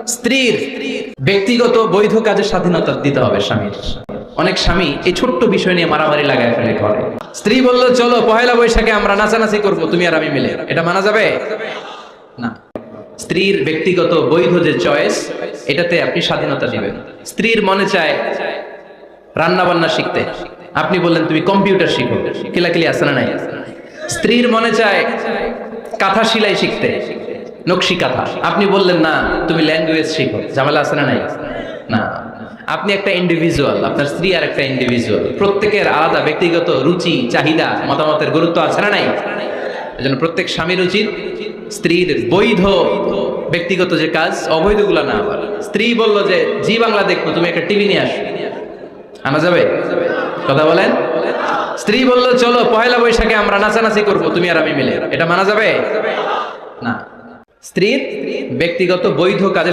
স্ত্রীর ব্যক্তিগত বৈধ কাজের স্বাধীনতা দিতে হবে স্বামীর। অনেক স্বামী এই ছোট্ট বিষয় নিয়ে মারামারি লাগায় ফেলে ঘরে। স্ত্রী বললো চলো পহেলা বৈশাখে আমরা নাচানাচি করবো তুমি আর আমি মিলে, এটা মানা যাবে না। স্ত্রীর ব্যক্তিগত বৈধ যে চয়েস, এটাতে আপনি স্বাধীনতা দিবেন। স্ত্রীর মনে চায় রান্না বান্না শিখতে, আপনি বললেন তুমি কম্পিউটার শিখো, কিলাকিলি আছে না নাই? স্ত্রীর মনে চায় কাঁথা সেলাই শিখতে, নকশি কাঁথা, আপনি বললেন না তুমি ল্যাঙ্গুয়েজ শিখো, ঝামেলা আছে না নাই? না, আপনি একটা ইন্ডিভিজুয়াল, আপনার স্ত্রী আর একটা ইন্ডিভিজুয়াল, প্রত্যেকের আলাদা ব্যক্তিগত রুচি চাহিদা মতামতের গুরুত্ব আছে না নাই? এজন্য প্রত্যেক স্বামীর উচিত স্ত্রীর বৈধ ব্যক্তিগত যে কাজ, অবৈধগুলো না আবার। স্ত্রী বলল যে জি বাংলা দেখবো, তুমি একটা টিভি নিয়ে আসো, আনা যাবে? কথা বলেন। স্ত্রী বলল চলো পহেলা বৈশাখে আমরা নাচানাচি করবো তুমি আর আমি মিলে, এটা মানা যাবে না। স্ত্রীর ব্যক্তিগত বৈধ কাজের